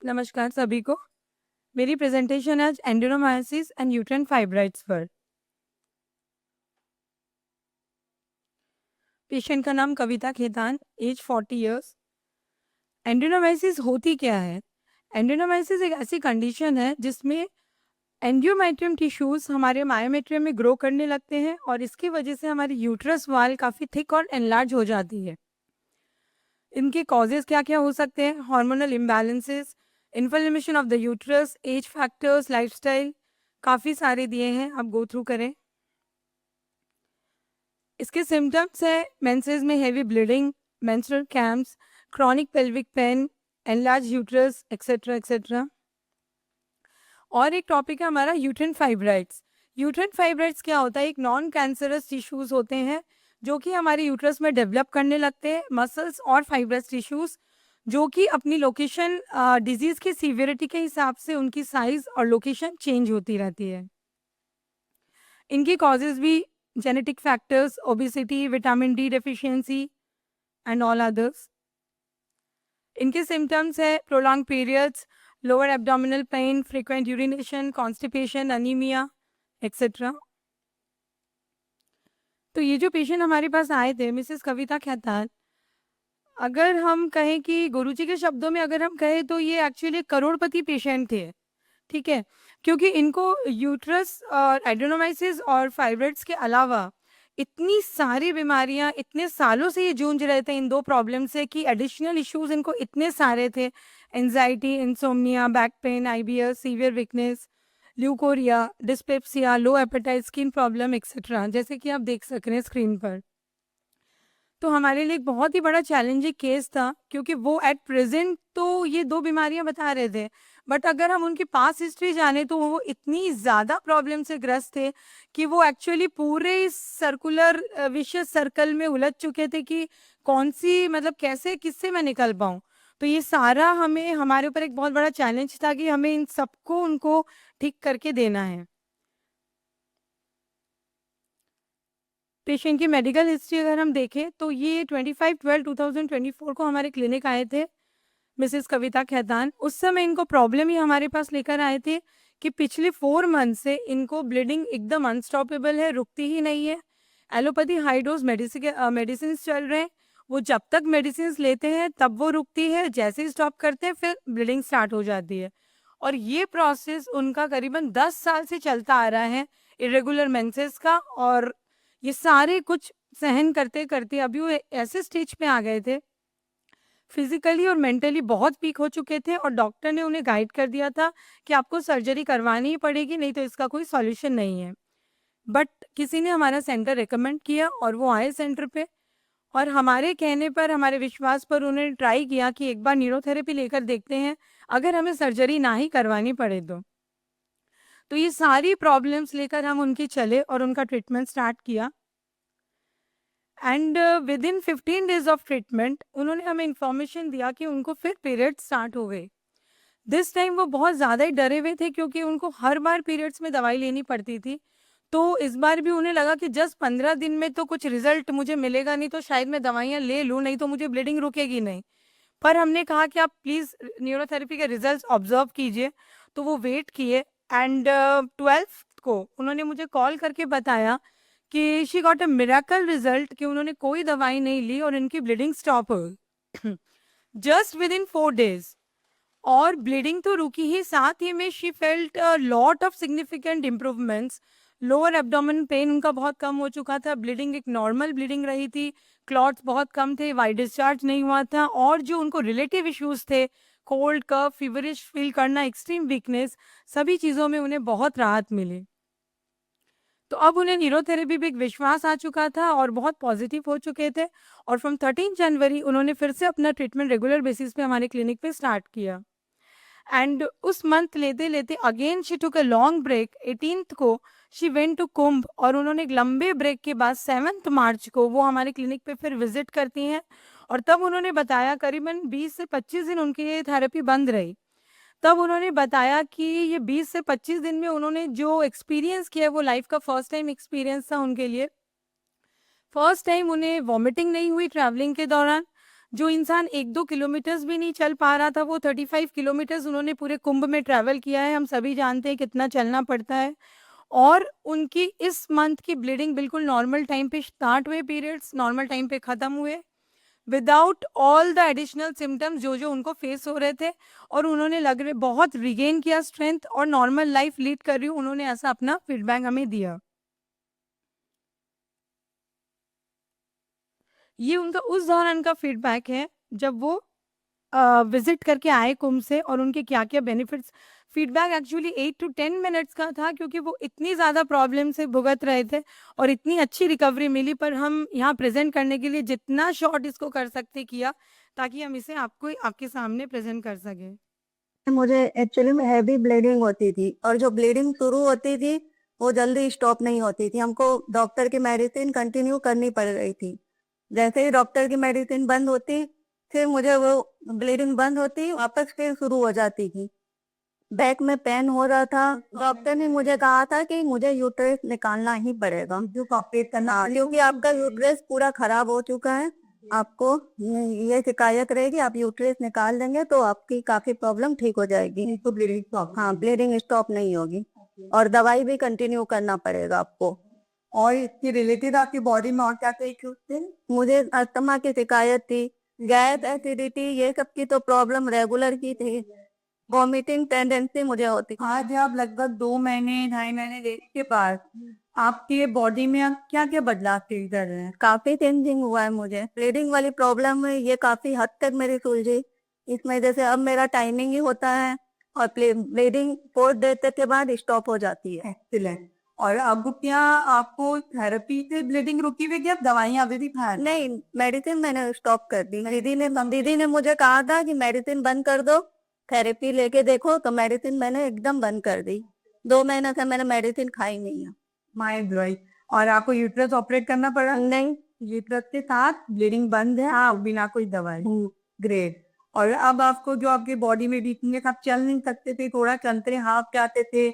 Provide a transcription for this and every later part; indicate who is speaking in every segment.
Speaker 1: नमस्कार सभी को। मेरी प्रेजेंटेशन आज एंडोमेट्रियोसिस एंड यूट्राइन फाइब्रॉइड्स पर। पेशेंट का नाम कविता खेतान, एज 40 इयर्स। एंडोमेट्रियोसिस होती क्या है? एंडोमेट्रियोसिस एक ऐसी कंडीशन है जिसमें एंडोमेट्रियम टिश्यूज हमारे मायोमेट्रियम में ग्रो करने लगते हैं और इसकी वजह से हमारी यूट्रस वाल काफ़ी थिक और एनलार्ज हो जाती है। इनके कॉजेज क्या क्या हो सकते हैं? Hormonal imbalances, inflammation of the uterus, age factors, lifestyle, काफ़ी सारे दिए हैं, आप गो थ्रू करें। इसके सिम्टम्स है मेंसेस में heavy bleeding, menstrual cramps, chronic pelvic pain, enlarge uterus etcetera etcetera. और एक टॉपिक है हमारा यूट्राइन फाइब्रॉइड्स। यूट्राइन फाइब्रॉइड्स क्या होता है? एक नॉन कैंसरस टिश्यूज होते हैं जो कि हमारे यूट्रस में डेवलप करने लगते हैं, मसल्स और फाइब्रस टिश्यूज, जो कि अपनी लोकेशन डिजीज की सीवियरिटी के हिसाब से उनकी साइज और लोकेशन चेंज होती रहती है। इनकी कॉजेज भी genetic factors, obesity, vitamin D deficiency and all others. इनके सिम्टम्स है prolong periods, lower abdominal pen, frequent urination, constipation, anaemia etcetera. तो ये जो पेशेंट हमारे पास आए थे, मिसेस कविता खेतान, अगर हम कहें कि गुरुजी के शब्दों में अगर हम कहें तो ये एक्चुअली करोड़पति पेशेंट थे, ठीक है, क्योंकि इनको यूट्रस और एडेनोमाइसिस और फाइब्रॉइड्स के अलावा इतनी सारी बीमारियां, इतने सालों से ये जूझ रहे थे इन दो प्रॉब्लम से कि एडिशनल इश्यूज इनको इतने सारे थे। Anxiety, insomnia, back pain, IBS, severe weakness, leucorrhoea, dyspepsia, low appetite, skin problem etcetera, जैसे कि आप देख सक रहे हैं स्क्रीन पर। तो हमारे लिए एक बहुत ही बड़ा चैलेंजिंग केस था, क्योंकि वो एट प्रेजेंट तो ये दो बीमारियां बता रहे थे, बट अगर हम उनकी पास्ट हिस्ट्री जाने तो वो इतनी ज़्यादा प्रॉब्लम से ग्रस्त थे कि वो एक्चुअली पूरे इस सर्कुलर विशियस सर्कल में उलझ चुके थे कि कौन सी, मतलब कैसे, किससे मैं निकल पाऊँ। तो ये सारा हमें, हमारे ऊपर एक बहुत बड़ा चैलेंज था कि हमें इन सबको उनको ठीक करके देना है। पेशेंट की मेडिकल हिस्ट्री अगर हम देखें तो ये 25/12/2024 को हमारे क्लिनिक आए थे, मिसेस कविता खेतान। उस समय इनको प्रॉब्लम ही हमारे पास लेकर आए थे कि पिछले 4 मंथ से इनको ब्लीडिंग एकदम अनस्टॉपेबल है, रुकती ही नहीं है। एलोपैथी हाई डोज मेडिसिन चल रहे हैं, वो जब तक मेडिसिन लेते हैं तब वो रुकती है, जैसे ही स्टॉप करते हैं फिर ब्लीडिंग स्टार्ट हो जाती है। और ये प्रोसेस उनका करीबन 10 साल से चलता आ रहा है, इरेगुलर मेंसेस का। और ये सारे कुछ सहन करते करते अभी वो ऐसे स्टेज पे आ गए थे, फिजिकली और मेंटली बहुत वीक हो चुके थे, और डॉक्टर ने उन्हें गाइड कर दिया था कि आपको सर्जरी करवानी ही पड़ेगी, नहीं तो इसका कोई सॉल्यूशन नहीं है। बट किसी ने हमारा सेंटर रिकमेंड किया और वो आए सेंटर पे, और हमारे कहने पर, हमारे विश्वास पर उन्होंने ट्राई किया कि एक बार न्यूरोथेरेपी लेकर देखते हैं, अगर हमें सर्जरी ना ही करवानी पड़े तो ये सारी प्रॉब्लम्स लेकर हम उनकी चले और उनका ट्रीटमेंट स्टार्ट किया। And with in 15 days of treatment उन्होंने हमें इंफॉर्मेशन दिया कि उनको फिर पीरियड स्टार्ट हो गए। दिस टाइम वो बहुत ज़्यादा ही डरे हुए थे, क्योंकि उनको हर बार पीरियड्स में दवाई लेनी पड़ती थी। तो इस बार भी उन्हें लगा कि जस्ट 15 दिन में तो कुछ रिजल्ट मुझे मिलेगा नहीं, तो शायद मैं दवाइयाँ ले लूँ, नहीं तो मुझे ब्लीडिंग रुकेगी नहीं। पर हमने कहा कि आप प्लीज़ न्यूरोथेरेपी के रिजल्ट ऑब्जर्व कीजिए। तो वो वेट किए, एंड 12th को उन्होंने मुझे कॉल करके बताया कि she got a miracle result, कि उन्होंने कोई दवाई नहीं ली और इनकी ब्लीडिंग स्टॉप हो गई जस्ट विद इन 4 डेज। और ब्लीडिंग तो रुकी ही, साथ ही में she felt a lot of significant improvements. Lower abdomen pain उनका बहुत कम हो चुका था, ब्लीडिंग एक नॉर्मल ब्लीडिंग रही थी, क्लॉट्स बहुत कम थे, वाइट डिस्चार्ज नहीं हुआ था, और जो उनको रिलेटिव इश्यूज थे, कोल्ड, कफ, फीवरिश फील करना, एक्सट्रीम वीकनेस, सभी चीज़ों में उन्हें बहुत राहत मिली। तो अब उन्हें न्यूरोथेरेपी पे एक विश्वास आ चुका था और बहुत पॉजिटिव हो चुके थे, और फ्रॉम 13 जनवरी उन्होंने फिर से अपना ट्रीटमेंट रेगुलर बेसिस पे हमारे क्लिनिक पे स्टार्ट किया। एंड उस मंथ लेते लेते again she took a long break. 18th को शी वेंट टू कुंभ, और उन्होंने एक लंबे ब्रेक के बाद 7 मार्च को वो हमारे क्लिनिक पे फिर विजिट करती हैं। और तब उन्होंने बताया, करीबन 20 से 25 दिन उनकी ये थेरेपी बंद रही, तब उन्होंने बताया कि ये 20 से 25 दिन में उन्होंने जो एक्सपीरियंस किया वो लाइफ का फर्स्ट टाइम एक्सपीरियंस था उनके लिए। फर्स्ट टाइम उन्हें वॉमिटिंग नहीं हुई ट्रैवलिंग के दौरान, जो इंसान 1-2 किलोमीटर्स भी नहीं चल पा रहा था, वो 35 किलोमीटर्स उन्होंने पूरे कुंभ में ट्रैवल किया है। हम सभी जानते हैं कितना चलना पड़ता है। और उनकी इस मंथ की ब्लीडिंग बिल्कुल नॉर्मल टाइम पे स्टार्ट हुए, पीरियड्स नॉर्मल टाइम पे खत्म हुए, without all the additional symptoms जो उनको फेस हो रहे थे। और उन्होंने लग रहे बहुत रिगेन किया स्ट्रेंथ और नॉर्मल लाइफ लीड कर रही हूँ, उन्होंने ऐसा अपना फीडबैक हमें दिया। ये उनका उस दौरान का फीडबैक है जब वो विजिट करके आए कुंभ से, और उनके क्या क्या benefits. Feedback actually 8 to 10 minutes का था, क्योंकि वो इतनी ज़्यादा प्रॉब्लम से भुगत रहे थे और इतनी अच्छी रिकवरी मिली। पर हम यहाँ प्रेजेंट करने के लिए जितना शॉर्ट इसको कर सकते किया, ताकि हम इसे आपको आपके सामने प्रेजेंट कर सकें।
Speaker 2: मुझे एक्चुअली में हैवी ब्लीडिंग होती थी, और जो ब्लीडिंग शुरू होती थी वो जल्दी स्टॉप नहीं होती थी। हमको डॉक्टर की मेडिसिन कंटिन्यू करनी पड़ रही थी। जैसे ही डॉक्टर की मेडिसिन बंद होती, फिर मुझे वो ब्लीडिंग बंद होती, वापस फिर शुरू हो जाती थी। बैक में पेन हो रहा था। डॉक्टर ने मुझे कहा था कि मुझे यूट्रस निकालना ही पड़ेगा, जो ऑपरेट करना, क्योंकि आपका यूट्रस पूरा खराब हो चुका है। आपको ये शिकायत रहेगी, आप यूट्रस निकाल देंगे तो आपकी काफी प्रॉब्लम ठीक हो जाएगी। तो ब्लीडिंग स्टॉप, हाँ, ब्लीडिंग स्टॉप नहीं होगी, और दवाई भी कंटिन्यू करना पड़ेगा आपको। और इसके रिलेटेड आपकी बॉडी में और क्या क्या इश्यूज थे? मुझे अस्थमा की शिकायत थी, गैस, एसिडिटी, ये सब की तो प्रॉब्लम रेगुलर की थी। वॉमिटिंग टेंडेंसी मुझे होती। आज आप लगभग 2 महीने 2.5 महीने रेस्ट के बाद आपके बॉडी में आप क्या क्या बदलाव फील कर रहे हैं? काफी चेंजिंग हुआ है मुझे। ब्लीडिंग वाली प्रॉब्लम है, ये काफी हद तक मेरी सुलझी। इसमें जैसे अब मेरा टाइमिंग ही होता है, और ब्लीडिंग 4 देर के बाद स्टॉप हो जाती है। एक्सीलेंट। और अब क्या आपको थेरेपी से ब्लीडिंग रुकी हुई है, दवाइयाँ अभी भी खा रही हैं? नहीं, मेडिसिन मैंने स्टॉप कर दी। दीदी ने मुझे कहा था कि मेडिसिन बंद कर दो, थेरेपी लेके देखो, तो मेडिसिन मैंने एकदम बंद कर दी। 2 महीने से मैंने मेडिसिन खाई नहीं है। My God. और आपको यूट्रस ऑपरेट करना पड़ा? नहीं, यूट्रस के साथ ब्लीडिंग बंद है, हाँ, बिना कोई दवाई। ग्रेट। और अब आपको जो आपकी बॉडी में वीकनेस, आप चल नहीं सकते थे, थोड़ा चलते हाफ जाते थे,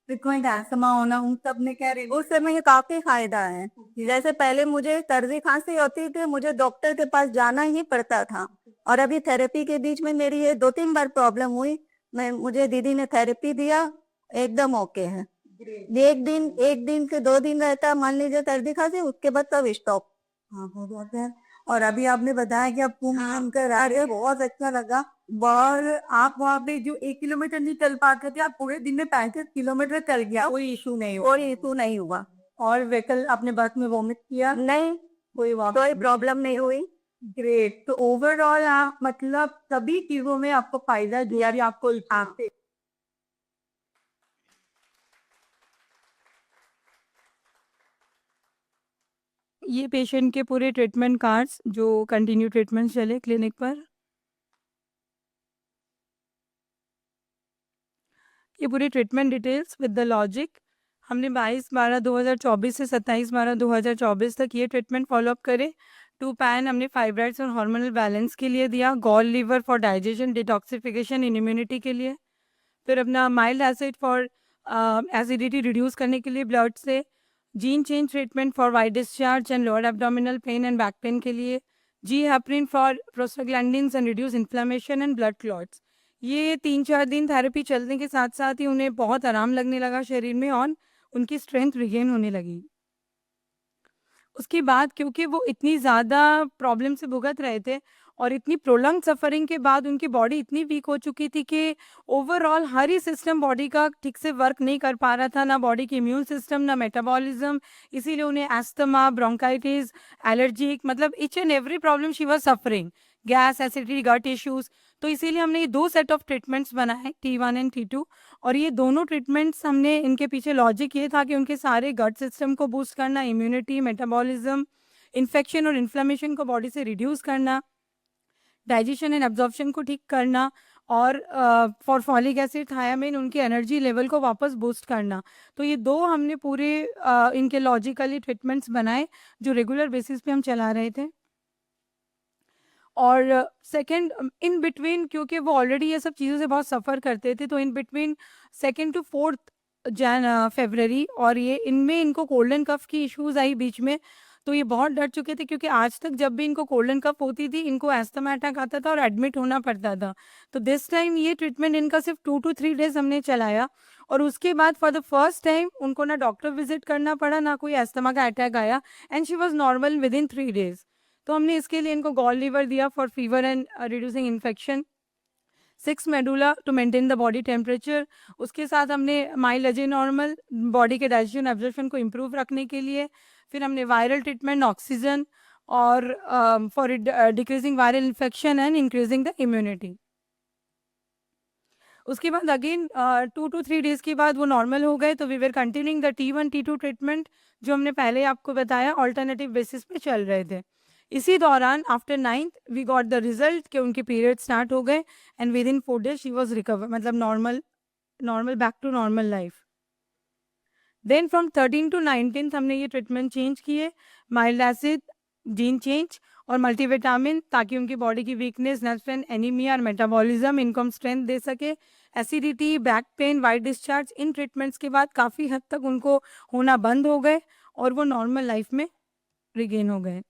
Speaker 2: फ्रिक्वेंट अस्थमा होना, उन सब ने क्या उस समय काफी फायदा है। जैसे पहले मुझे सर्दी खांसी होती थी, मुझे डॉक्टर के पास जाना ही पड़ता था, और अभी थेरेपी के बीच में मेरी ये 2-3 बार प्रॉब्लम हुई, मुझे दीदी ने थेरेपी दिया, एकदम ओके है। एक दिन से 2 दिन रहता, मान लीजिए सर्दी खांसी, उसके बाद सब स्टॉप। हाँ, हो जाता है। और अभी आपने बताया कि आप कुंभ कर आ रहे हो, बहुत अच्छा लगा। और आप वहाँ पे जो 1 किलोमीटर नहीं चल पाते थे, आप पूरे दिन में 35 किलोमीटर चल गया, कोई इशू नहीं हुआ? कोई इशू नहीं हुआ। और व्हीकल आपने बस में वॉमिट किया? नहीं, कोई प्रॉब्लम नहीं हुई। ग्रेट। तो ओवरऑल आप मतलब सभी चीजों में आपको फायदा दिया, भी आपको आपसे।
Speaker 1: ये पेशेंट के पूरे ट्रीटमेंट कार्ड्स जो कंटिन्यू ट्रीटमेंट चले क्लिनिक पर, ये पूरी treatment details with the logic. हमने 22/12/2024 से 27/12/2024 तक ये ट्रीटमेंट फॉलोअप करे। 2 पैन हमने फाइब्राइड्स और हार्मोनल बैलेंस के लिए दिया, gall liver for digestion, detoxification, in immunity के लिए। फिर अपना mild acid for acidity reduce करने के लिए ब्लड से, gene change treatment for white discharge and lower abdominal pain and back pain के लिए, G heparin for prostaglandins and reduce inflammation and blood clots. ये 3-4 दिन थेरेपी चलने के साथ साथ ही उन्हें बहुत आराम लगने लगा शरीर में, और उनकी स्ट्रेंथ रिगेन होने लगी। उसके बाद क्योंकि वो इतनी ज़्यादा प्रॉब्लम से भुगत रहे थे और इतनी प्रोलंग सफरिंग के बाद उनकी बॉडी इतनी वीक हो चुकी थी कि ओवरऑल हर ही सिस्टम बॉडी का ठीक से वर्क नहीं कर पा रहा था, ना बॉडी की इम्यून सिस्टम, ना मेटाबॉलिज्म। इसीलिए उन्हें एस्थमा, ब्रोंकाइटिस, एलर्जिक, मतलब each and every problem she was suffering, gas, acidity, gut issues. तो इसीलिए हमने ये 2 सेट ऑफ ट्रीटमेंट्स बनाए, T1 एंड T2। और ये दोनों ट्रीटमेंट्स हमने, इनके पीछे लॉजिक ये था कि उनके सारे गट सिस्टम को बूस्ट करना, इम्यूनिटी, मेटाबॉलिज्म, इन्फेक्शन और इन्फ्लेमेशन को बॉडी से रिड्यूस करना, डाइजेशन एंड एब्जॉर्प्शन को ठीक करना, और फॉर फॉलिक एसिड, थायामिन, उनकी एनर्जी लेवल को वापस बूस्ट करना। तो ये 2 हमने पूरे इनके लॉजिकली ट्रीटमेंट्स बनाए जो रेगुलर बेसिस पे हम चला रहे थे। और सेकंड, इन बिटवीन, क्योंकि वो ऑलरेडी ये सब चीज़ों से बहुत सफ़र करते थे, तो in between 2nd to 4th फरवरी, और ये इनमें इनको कोल्ड एंड कफ की इश्यूज आई बीच में। तो ये बहुत डर चुके थे क्योंकि आज तक जब भी इनको कोल्ड एंड कफ होती थी इनको अस्थमा अटैक आता था और एडमिट होना पड़ता था। तो दिस टाइम ये ट्रीटमेंट इनका सिर्फ 2 to 3 डेज हमने चलाया और उसके बाद फॉर द फर्स्ट टाइम उनको ना डॉक्टर विजिट करना पड़ा, ना कोई अस्थमा का अटैक आया and she was normal within 3 days. तो हमने इसके लिए इनको गॉल लीवर दिया for fever and reducing infection, 6 medulla to maintain the body temperature. उसके साथ हमने माइल नॉर्मल बॉडी के डाइजेशन एब्जॉर्प्शन को इम्प्रूव रखने के लिए, फिर हमने वायरल ट्रीटमेंट ऑक्सीजन और for decreasing viral infection and increasing the immunity. उसके बाद अगेन 2 to 3 डेज के बाद वो नॉर्मल हो गए, तो we were continuing the T1 T2 treatment जो हमने पहले आपको बताया ऑल्टरनेटिव बेसिस पे चल रहे थे। इसी दौरान after 9th we got the result कि उनके पीरियड स्टार्ट हो गए and within 4 days she was recover, मतलब normal back to normal life. Then from 13 to 19 हमने ये ट्रीटमेंट चेंज किए, माइल्ड एसिड, जीन चेंज और मल्टीविटामिन, ताकि उनकी बॉडी की वीकनेस, नर्व स्ट्रेंथ, एनीमिया और मेटाबॉलिज्म इनको हम स्ट्रेंथ दे सके। Acidity, back pain, white discharge, इन ट्रीटमेंट्स के बाद काफ़ी हद तक उनको होना बंद हो गए और वो नॉर्मल लाइफ में रिगेन हो गए।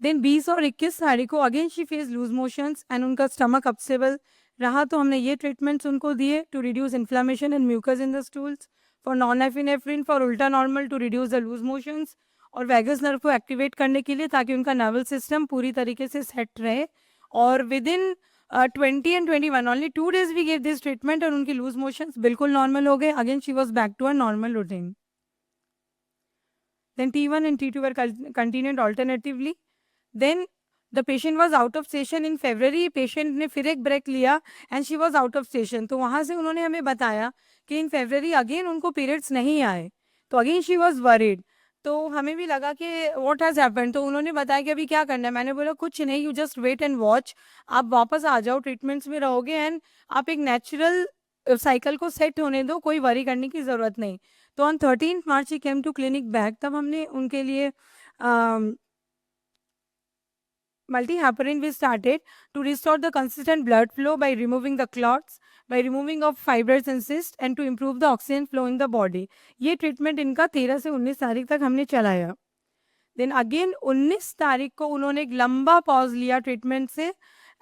Speaker 1: देन 20 और 21 तारीख को again she face loose motions and उनका स्टमक अपसेबल रहा, तो हमने ये ट्रीटमेंट्स उनको दिए to reduce inflammation and mucus in the stools, for non epinephrine for उल्टा normal to reduce the loose motions, और वैगस नर्व को एक्टिवेट करने के लिए ताकि उनका नर्वस सिस्टम पूरी तरीके से सेट रहे। और within 20 and 21 only 2 days we gave this treatment और उनकी लूज मोशंस बिल्कुल नॉर्मल हो गए। Again she was back to a normal routine. Then T1 and T2 were continued alternatively. Then the patient was out of station in February. Patient ने फिर एक break लिया and she was out of station. तो वहाँ से उन्होंने हमें बताया कि in February again उनको periods नहीं आए, तो again she was worried. तो हमें भी लगा कि what has happened, तो उन्होंने बताया कि अभी क्या करना है। मैंने बोला कुछ नहीं, you just wait and watch, आप वापस आ जाओ, ट्रीटमेंट्स में रहोगे एंड आप एक नेचुरल साइकिल को सेट होने दो, कोई वरी करने की ज़रूरत नहीं। तो ऑन 13th March ही केम टू क्लिनिक बैक, तब हमने उनके लिए multi-heparin we started to restore the consistent blood flow by removing the clots, by removing of fibers and cysts and to improve the oxygen flow in the body. ये treatment इनका 13 से 19 तारीख तक हमने चलाया। देन अगेन 19 तारीख को उन्होंने एक लंबा पॉज लिया ट्रीटमेंट से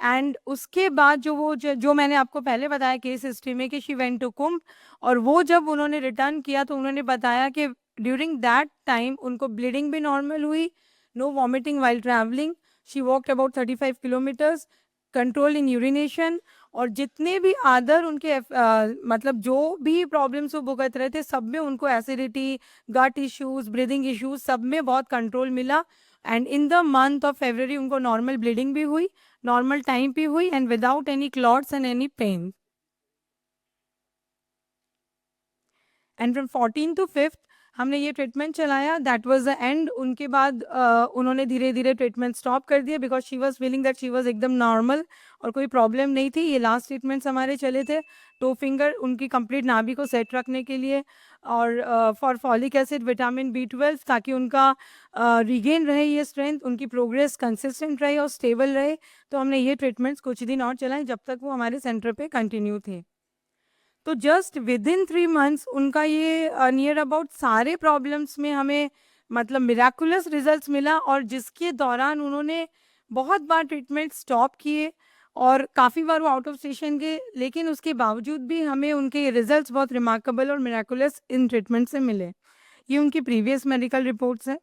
Speaker 1: एंड उसके बाद जो मैंने आपको पहले बताया केस हिस्ट्री में कि शी वेंट टू कुंभ, और वो जब उन्होंने रिटर्न किया तो उन्होंने बताया कि ड्यूरिंग दैट टाइम उनको ब्लीडिंग भी नॉर्मल हुई, no vomiting while travelling, she walked about 35 kilometres, control in urination, और जितने भी अदर उनके मतलब जो भी प्रॉब्लम्स वो भुगत रहे थे सब में उनको acidity, gut issues, breathing issues, सब में बहुत कंट्रोल मिला। And in the month of February उनको नॉर्मल ब्लीडिंग भी हुई, नॉर्मल टाइम भी हुई and without any clots and any pain. And from 14 to 5 हमने ये ट्रीटमेंट चलाया, दैट वाज द एंड। उनके बाद उन्होंने धीरे धीरे ट्रीटमेंट स्टॉप कर दिया because she was feeling that she was एकदम नॉर्मल और कोई प्रॉब्लम नहीं थी। ये लास्ट ट्रीटमेंट्स हमारे चले थे, टो फिंगर उनकी कंप्लीट नाभि को सेट रखने के लिए, और for folic acid, vitamin B12, ताकि उनका रिगेन रहे ये स्ट्रेंथ, उनकी प्रोग्रेस कंसिस्टेंट रहे और स्टेबल रहे। तो हमने ये ट्रीटमेंट्स कुछ दिन और चलाए जब तक वो हमारे सेंटर पे कंटिन्यू थे। तो जस्ट विद इन 3 months उनका ये नियर अबाउट सारे प्रॉब्लम्स में हमें मतलब मिराकुलस रिजल्ट्स मिला, और जिसके दौरान उन्होंने बहुत बार ट्रीटमेंट स्टॉप किए और काफ़ी बार वो आउट ऑफ स्टेशन गए, लेकिन उसके बावजूद भी हमें उनके रिजल्ट्स बहुत रिमार्केबल और मिराकुलस इन ट्रीटमेंट से मिले। ये उनकी प्रीवियस मेडिकल रिपोर्ट्स हैं,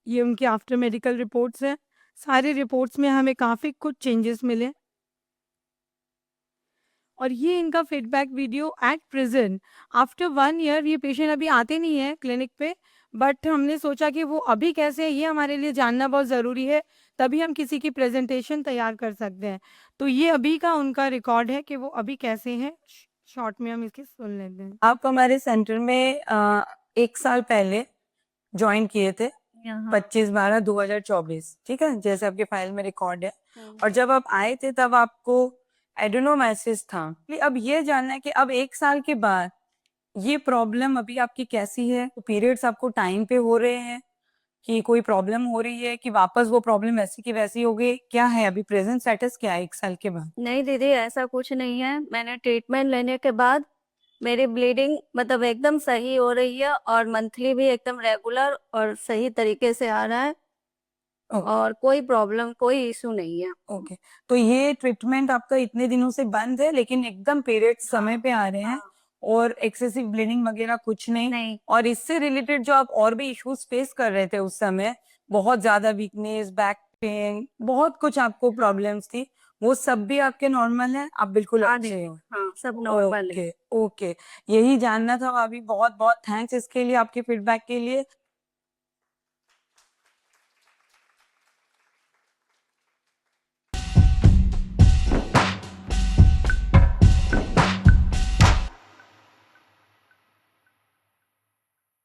Speaker 1: ये उनकी आफ्टर मेडिकल रिपोर्ट्स हैं। सारे रिपोर्ट्स में हमें काफ़ी कुछ चेंजेस मिले, और ये इनका feedback video at present after 1 year। ये पेशेंट अभी आते नहीं है क्लिनिक पे, बट हमने सोचा कि वो अभी कैसे है ये हमारे लिए जानना बहुत ज़रूरी है, तभी हम किसी की प्रेजेंटेशन तैयार कर सकते हैं। तो ये अभी का उनका रिकॉर्ड है कि वो अभी कैसे हैं, शॉर्ट में हम इसकी सुन लेते हैं।
Speaker 3: आप हमारे सेंटर में 1 साल पहले ज्वाइन किए थे, 25/12/2024, ठीक है, जैसे आपके फाइल में रिकॉर्ड है। और जब आप आए थे तब आपको एडेनोमाइसिस था। अब ये जानना है कि अब 1 साल के बाद ये प्रॉब्लम अभी आपकी कैसी है? पीरियड्स आपको टाइम पे हो रहे हैं कि कोई प्रॉब्लम हो रही है कि वापस वो प्रॉब्लम वैसी की वैसी हो गई? क्या है अभी प्रेजेंट स्टेटस, क्या है 1 साल के बाद?
Speaker 2: नहीं दीदी, ऐसा कुछ नहीं है। मैंने ट्रीटमेंट लेने के बाद मेरी ब्लीडिंग मतलब एकदम सही हो रही है और मंथली भी एकदम रेगुलर और सही तरीके से आ रहा है
Speaker 3: ओके
Speaker 2: और कोई प्रॉब्लम कोई इशू नहीं है।
Speaker 3: ओके। तो ये ट्रीटमेंट आपका इतने दिनों से बंद है, लेकिन एकदम पीरियड समय पे आ रहे हैं
Speaker 2: हाँ,
Speaker 3: और एक्सेसिव ब्लीडिंग वगैरह कुछ नहीं।
Speaker 2: नहीं
Speaker 3: और इससे रिलेटेड जो आप और भी इश्यूज फेस कर रहे थे उस समय, बहुत ज्यादा वीकनेस, बैक पेन, बहुत कुछ आपको प्रॉब्लम्स थी, वो सब भी आपके नॉर्मल है, आप बिल्कुल
Speaker 2: हाँ
Speaker 3: अच्छे
Speaker 2: दीदी,
Speaker 3: हो।
Speaker 2: हाँ सब नॉर्मल है।
Speaker 3: ओके ओके, यही जानना था अभी। बहुत बहुत थैंक्स इसके लिए, आपके फीडबैक के लिए।